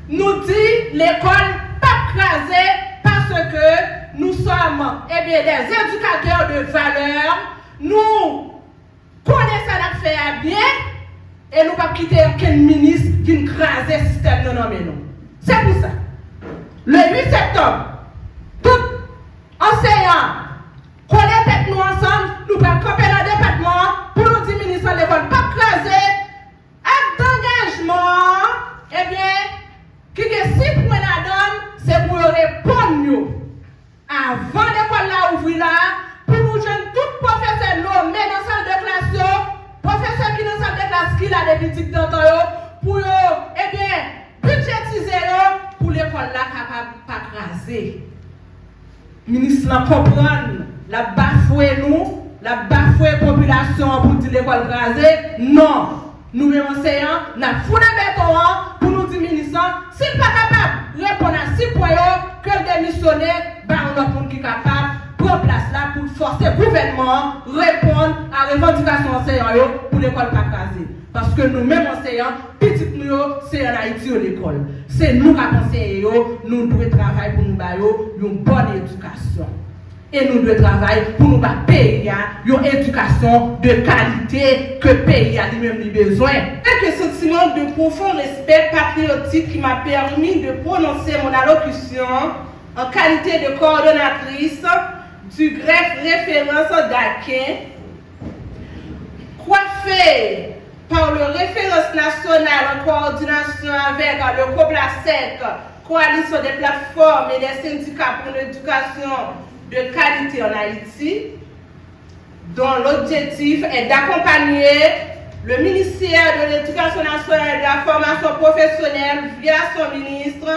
nous dit l'école pas crasée parce que nous sommes des éducateurs de valeur, nous connaissons la faire bien et nous ne pas quitter aucun ministre qui nous crase le système de nous. C'est pour ça. Le 8 septembre, tout enseignants, connaissent nous ensemble, nous allons camper dans le département pour nous dire ministre de l'école pas crasé, acte d'engagement, eh bien, qui est 6 points à donne, c'est pour répondre avant l'école là ouvrir là, pour nous jeunes tout professeur nommé dans la salle de classe, professeur qui dans la salle de classe qui a des politiques d'entendre, pour eh bien, budgétiser pour l'école là capable de pas craser. Ministre là comprendre, la bafoué nous, la bafoué population pour dire l'école crasée, non. Nous-mêmes enseignants, nous avons foutu le béton pour nous dire ministre, s'il n'est pas capable de répondre à 6 points, que le démissionnaire, on a qui est capable de prendre place là pour forcer le gouvernement à répondre à la revendication enseignants pour l'école pas crasée. Parce que nous-mêmes enseignants, petit nous, c'est en Haïti ou l'école. C'est nous qui conseillons, nous devons travailler pour nous avoir une bonne éducation. Et nous devons travailler pour nous payer une éducation de qualité que le pays a lui-même besoin. Quelques sentiments de profond respect patriotique qui m'a permis de prononcer mon allocution en qualité de coordonnatrice du greffe référence d'Aquin, coiffée par le référence national en coordination avec le COPLASEC, Coalition des plateformes et des syndicats pour l'éducation de qualité en Haïti, dont l'objectif est d'accompagner le ministère de l'Éducation nationale et de la formation professionnelle via son ministre,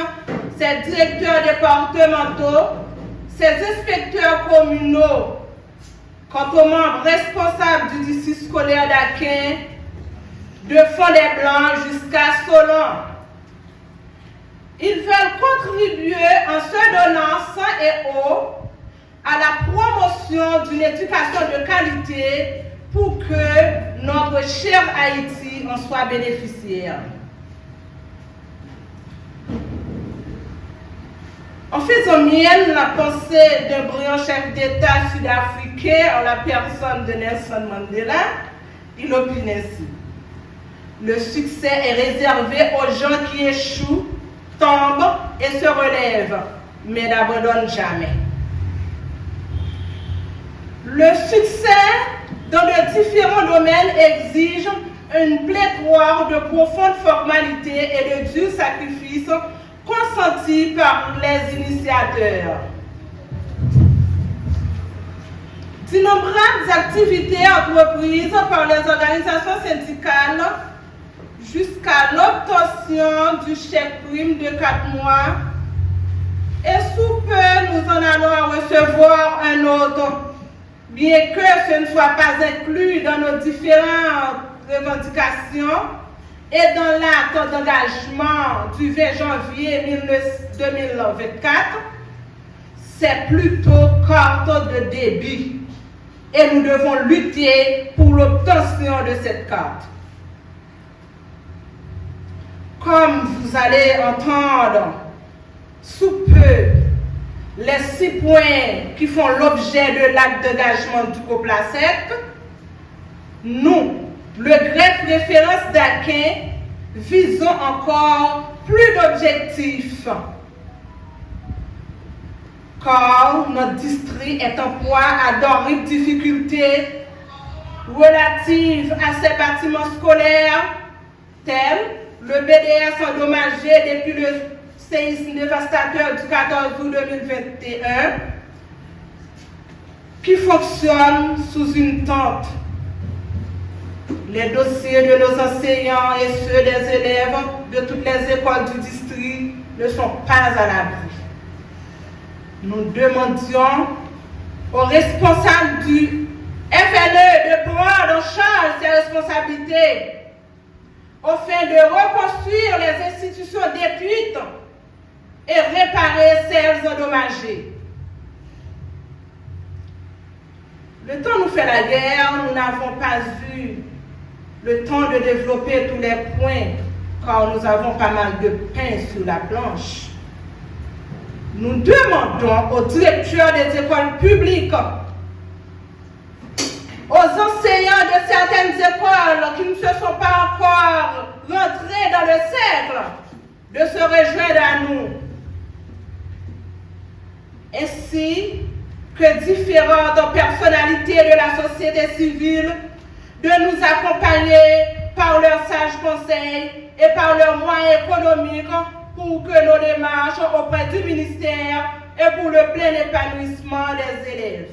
ses directeurs départementaux, ses inspecteurs communaux, quant aux membres responsables du district scolaire d'Aquin, de Fond-des-Blancs jusqu'à Solon. Ils veulent contribuer en se donnant sang et eau à la promotion d'une éducation de qualité pour que notre cher Haïti en soit bénéficiaire. En faisant mienne la pensée d'un brillant chef d'État sud-africain en la personne de Nelson Mandela, il opine ainsi. Le succès est réservé aux gens qui échouent, tombent et se relèvent, mais n'abandonnent jamais. Le succès dans de différents domaines exige une pléthore de profondes formalités et de durs sacrifices consentis par les initiateurs. D'innombrables activités entreprises par les organisations syndicales jusqu'à l'obtention du chèque prime de 4 mois et sous peu nous en allons recevoir un autre, bien que ce ne soit pas inclus dans nos différentes revendications et dans l'acte d'engagement du 20 janvier 2024, c'est plutôt carte de débit et nous devons lutter pour l'obtention de cette carte. Comme vous allez entendre sous peu les 6 points qui font l'objet de l'acte d'engagement du COPLASEC, nous, le greffe référence d'Aquin, visons encore plus d'objectifs. Car notre district est en proie à d'horribles difficultés relatives à ces bâtiments scolaires tels le BDS endommagé depuis le séisme dévastateur du 14 août 2021 qui fonctionne sous une tente. Les dossiers de nos enseignants et ceux des élèves de toutes les écoles du district ne sont pas à l'abri. Nous demandions aux responsables du FNE de prendre en charge ces responsabilités afin de reconstruire les institutions détruites et réparer celles endommagées. Le temps nous fait la guerre, nous n'avons pas eu le temps de développer tous les points car nous avons pas mal de pain sur la planche. Nous demandons aux directeurs des écoles publiques, aux enseignants de certaines écoles qui ne se sont pas encore rentrés dans le cercle, de se rejoindre à nous, ainsi que différentes personnalités de la société civile, de nous accompagner par leurs sages conseils et par leurs moyens économiques pour que nos démarches auprès du ministère et pour le plein épanouissement des élèves.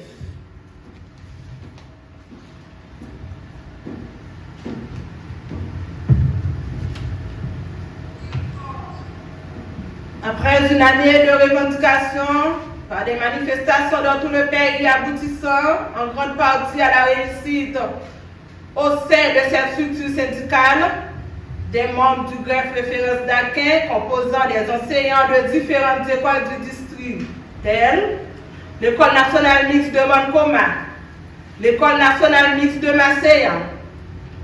Après une année de revendications, par des manifestations dans tout le pays aboutissant en grande partie à la réussite au sein de cette structure syndicale, des membres du greffe référence d'Aquin composant des enseignants de différentes écoles du district, telles l'École nationale mixte de Mancoma, l'École nationale mixte de Macéan,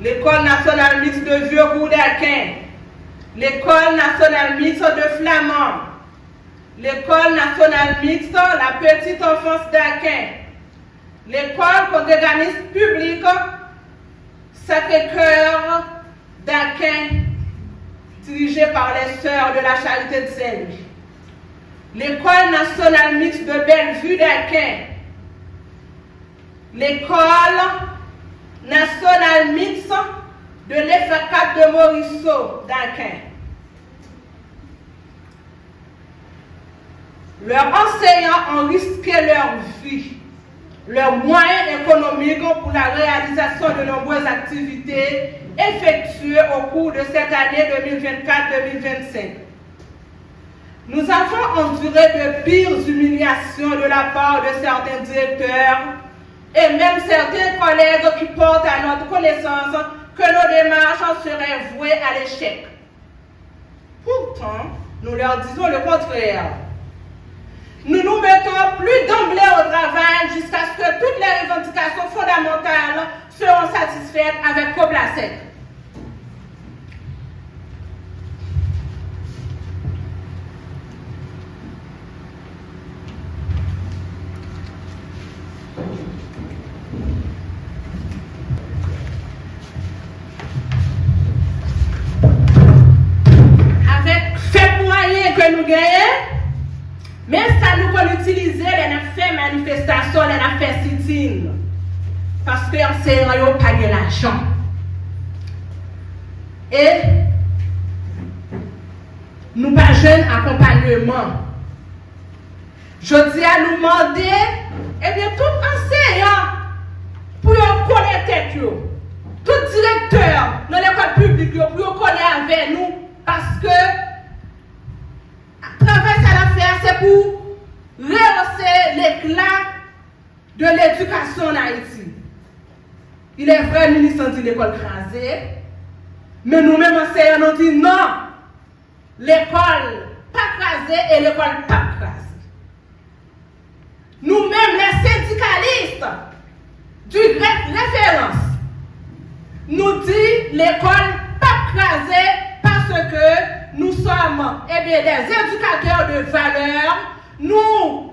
l'École nationale mixte de Vieux-Bourg d'Aquin, l'École nationale mixte de Flamand, l'École nationale mixte La Petite Enfance d'Aquin, l'École congréganiste publique Sacré-Cœur d'Aquin, dirigée par les Sœurs de la Charité de Saint-Louis, l'École nationale mixte de Bellevue d'Aquin, l'École nationale mixte de l'EFA4 de Morisseau d'Aquin. Leurs enseignants ont risqué leur vie, leurs moyens économiques pour la réalisation de nombreuses activités effectuées au cours de cette année 2024-2025. Nous avons enduré de pires humiliations de la part de certains directeurs et même certains collègues qui portent à notre connaissance que nos démarches seraient vouées à l'échec. Pourtant, nous leur disons le contraire. Nous nous mettons plus d'emblée au travail jusqu'à ce que toutes les revendications fondamentales seront satisfaites avec Coplacet. Avec fait moyen que nous gagnons, mais ça nous peut utiliser les fait manifestation, les fait sit-in. Parce que l'enseignant n'a pas de l'argent. Et nous pas jeunes accompagnement. Je dis à nous demander, eh bien, tout enseignant, pour connaître tête, tout directeur dans l'école publique, pour connaître avec nous, parce que travail ça la faire, c'est pour rehausser l'éclat de l'éducation en Haïti. Il est vrai, le ministre dit l'école crasée, mais nous-mêmes enseignants nous disons non, l'école pas crasée et l'école pas crasée. Nous-mêmes, les syndicalistes du greffe référence, nous disons l'école pas crasée parce que nous sommes des éducateurs de valeur, nous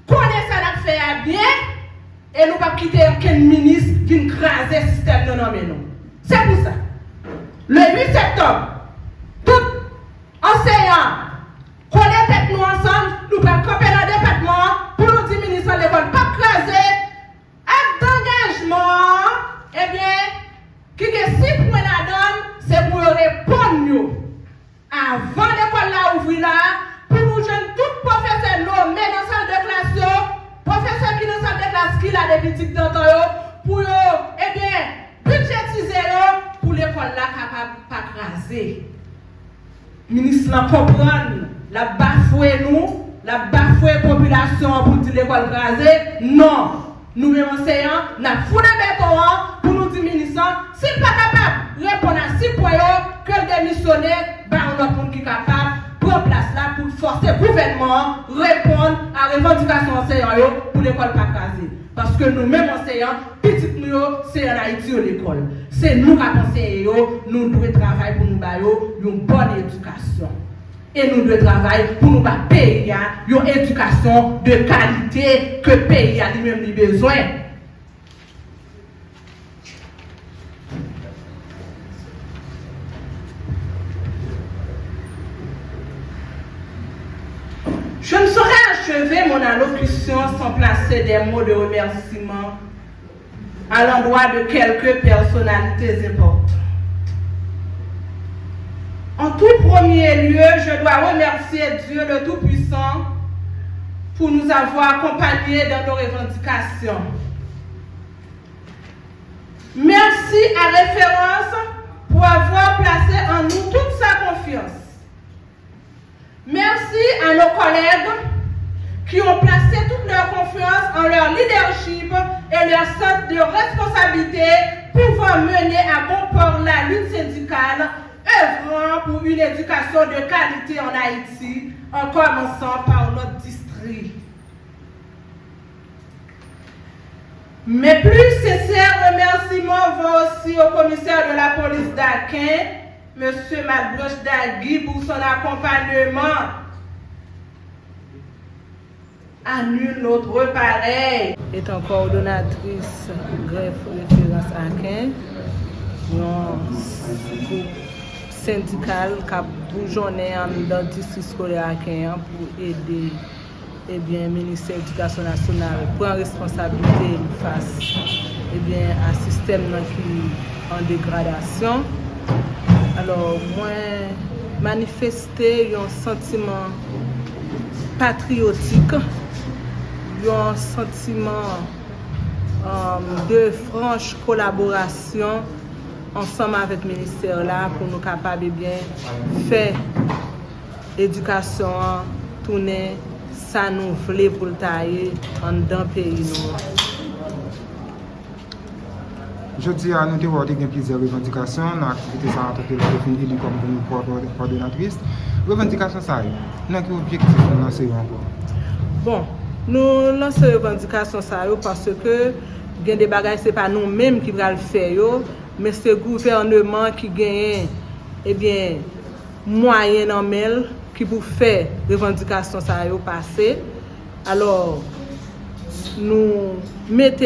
connaissons la faire bien et nous ne pouvons pas quitter aucun ministre qui vient craser le système de nous. C'est pour ça. Le 8 septembre, tout enseignant connaît nous ensemble, nous pouvons camper dans le département pour nous dire ministre de l'école pas craser, acte d'engagement, eh bien, qui est 6 points la donne, c'est pour répondre avant l'école là ouvrir là, pour nous jeunes tout professeurs nommés dans la salle de classe, professeurs qui dans la salle de classe qui a des petits d'antan, pour eh bien, budgétiser pour l'école là capable de pas craser. Ministre là comprendre, la bafoué nous, la bafoué la population pour dire l'école crasée, non. Nous-mêmes enseignants, nous avons foutu le béton pour nous dire ministre, s'il n'est pas capable de répondre à 6 points, que le démissionnaire, on a monde qui est capable de prendre place là pour forcer le gouvernement répondre à la revendication enseignants pour l'école pas crasée. Parce que nous-mêmes enseignants, petits nous, c'est en Haïti à l'école. C'est nous qui enseignons, nous devons travailler pour nous bailler une bonne éducation. Et nous devons travailler pour nous payer une éducation de qualité que le pays a lui-même besoin. Je ne saurais achever mon allocution sans placer des mots de remerciement à l'endroit de quelques personnalités importantes. En tout premier lieu, je dois remercier Dieu le Tout-Puissant pour nous avoir accompagnés dans nos revendications. Merci à Référence pour avoir placé en nous toute sa confiance. Merci à nos collègues qui ont placé toute leur confiance en leur leadership et leur sens de responsabilité pour pouvoir mener à bon port la lutte syndicale, œuvrant pour une éducation de qualité en Haïti, en commençant par notre district. Mes plus sincères remerciements vont aussi au commissaire de la police d'Aquin, M. Madbroche Dagui, pour son accompagnement. À nul autre pareil. Étant coordonnatrice greffe référence Aquin, un groupe syndical qui a bourgeonné dans le district scolaire Aquin pour aider le ministère de l'Éducation nationale prend responsabilité face à un système qui est en dégradation. Alors, moi, manifester un sentiment patriotique, un sentiment de franche collaboration ensemble avec le ministère là pour nous capables de bien faire l'éducation tourner ça nous voulait pour le tailler en dans pays nous. Je dis à nous de voir plusieurs revendications dans l'activité ça en tant que définie comme coordonnatrice. Revendication ça est. Dans quel objectif nous lancer encore? Bon, nous lançons revendication ça parce que il y a des bagages c'est pas nous-mêmes qui va le faire mais c'est le gouvernement qui gagne moyen en mail qui pour faire revendication ça passer. Alors nous mettons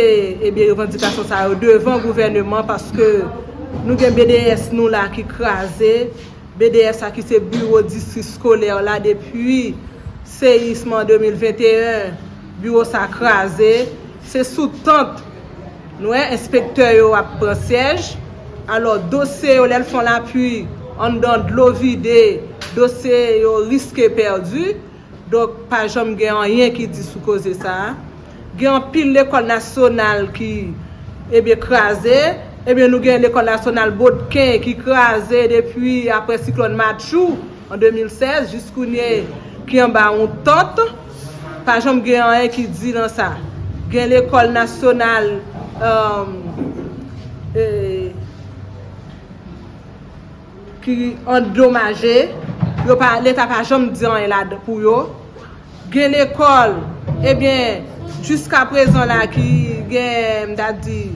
revendication ça devant le gouvernement parce que nous avons BDS nous là qui crasé, BDS qui c'est bureau district scolaire là depuis séisme en 2021, bureau ça crasé, c'est sous tente nous inspecteur a pris siège. Alors dossier ils font l'appui en dans de l'eau vidée, dossier risque perdu. Donc pas jamais rien qui dit sous cause de ça. Il y a un pile l'école nationale qui crasé, nous avons l'école nationale Bodkin qui crasé depuis après cyclone Matchou en 2016 jusqu'au qui en bas on tente. Pas jamais rien qui dit dans ça. Il y a l'école nationale qui endommagé, l'État pas jamais dit rien là pour eux. Il y a l'école jusqu'à présent là qui a dit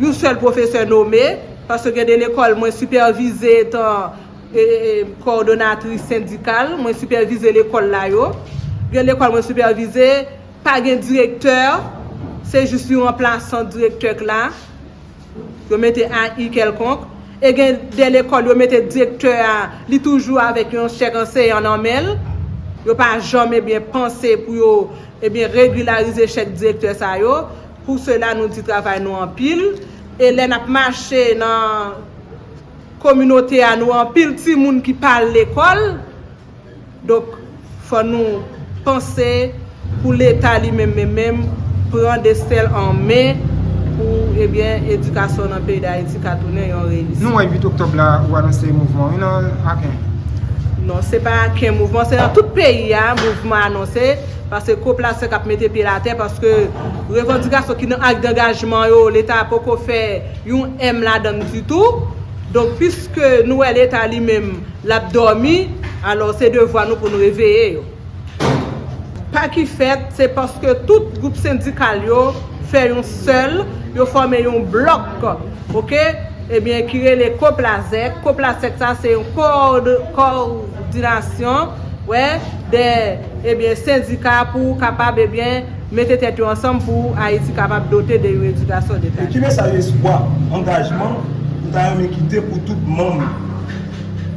un seul professeur nommé parce que de l'école moi supervisé étant coordonnatrice syndicale, moi supervisé l'école là yo. L'école moi supervisé pas de directeur, c'est juste un remplaçant directeur là. Yo mettez un i quelconque et de l'école yo mettez directeur li toujours avec un chèque enseignant en mail. Yo pas jamais bien pensé pour yo régulariser chaque directeur ça yo. Pour cela nous dit travail nous en pile et les n'a marché dans communauté à nous en pile petit monde qui parle l'école. Donc faut nous penser pour l'état lui-même prendre des stèles en main pour éducation dans le pays d'Haïti qui a tourné en réalité. Nous 8 octobre là ou annoncer mouvement non, c'est pas qu'un mouvement, c'est dans tout pays un mouvement annoncé parce que coplacer cap mettre pied la terre parce que revendication qui dans acte d'engagement l'état a pas fait un M là-dedans du tout. Donc puisque nous l'état lui-même l'a dormi, alors c'est devoir nous pour nous réveiller. Pas qui fait, c'est parce que tout groupe syndical fait un seul, yo formé un bloc, OK? Eh bien, qui est le COPLASEC. COPLASEC, ça, c'est une coordination, ouais, des, eh bien, syndicats pour capable, eh bien, mettre tête ensemble pour Haïti capable doter de l'éducation d'État. Et qui met ça espoir, engagement, pour une équité pour tout le monde,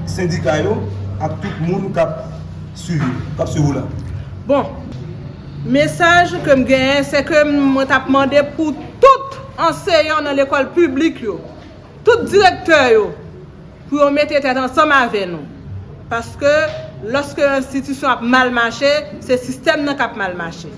syndicat, et tout le monde qui a suivi là. Bon, message que je gagne, c'est que je t'ai demandé pour tout enseignant dans l'école publique, tout directeur, pour mettre tête ensemble avec nous. Parce que lorsque l'institution a mal marché, c'est le système qui a mal marché.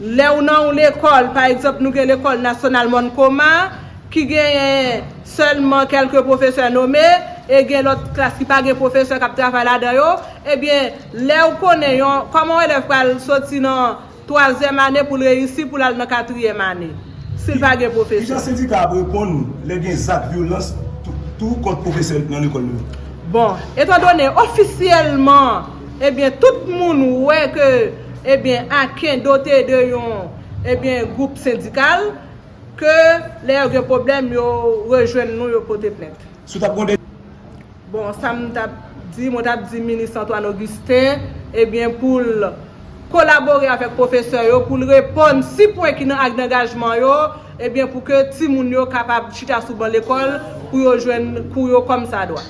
Là où nous l'école, par exemple, nous avons l'école nationale Moncoma, qui gagne seulement quelques professeurs nommés, et gagne l'autre classe qui n'a pas de professeur qui travaille là-dedans, eh bien, là où connaissons, comment on va sortir dans la 3e année pour réussir pour la 4e année, s'il n'a pas de professeur. Les syndicats répondent les actes de violence, tout contre professeur dans l'école. Bon, étant donné officiellement, eh bien, tout le monde voit que, eh bien, à doté de un groupe syndical, que les problèmes rejoignent nous pour porter plainte. Bon, ça m'a dit ministre Antoine Augustin, eh bien, pour collaborer avec le professeur, pour répondre 6 points qui sont dans l'engagement, eh bien, pour que tout le monde soit capable de chiter sous l'école pour joindre comme ça doit.